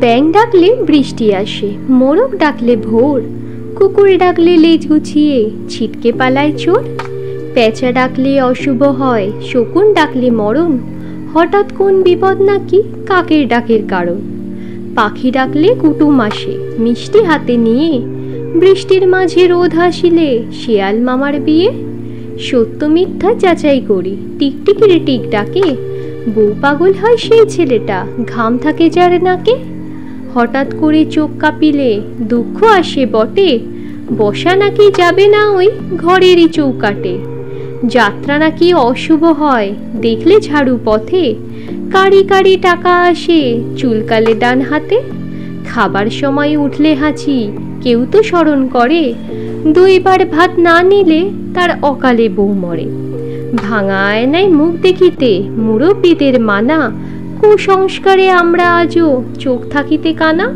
ব্যাঙ ডাকলে বৃষ্টি আসে, মোরগ ডাকলে ভোর, কুকুর ডাকলে লেজ গুছিয়ে ছিটকে পালায় চোর। পেঁচা ডাকলে অশুভ হয়, শকুন ডাকলে মরণ, হঠাৎ কোন বিপদ নাকি কাকের ডাকের কারণ। পাখি ডাকলে কুটুম আসে মিষ্টি হাতে নিয়ে, বৃষ্টির মাঝে রোদ হাসিলে শিয়াল মামার বিয়ে। সত্য মিথ্যা যাচাই করি, টিকটিকির টিক ডাকে, বউ পাগল হয় সেই ছেলেটা ঘাম থাকে যার নাকে। হঠাৎ করে চোখ কাঁপিলে দুঃখ আসে বটে, বসা নাকি যাবে না ওই ঘরেরই চৌকাটে। যাত্রা নাকি অশুভ হয় দেখলে ঝাড়ু পথে, কারি কারি টাকা আসে চুলকালে ডান হাতে। খাবার সময় উঠলে হাঁচি কেউ তো স্মরণ করে, দুইবার ভাত না নিলে তার অকালে বউ মরে। ভাঙা আয়নায় মুখ দেখিতে মুরব্বীদের মানা, কুসংস্কারে আমরা আজও চোখ থাকিতে কানা।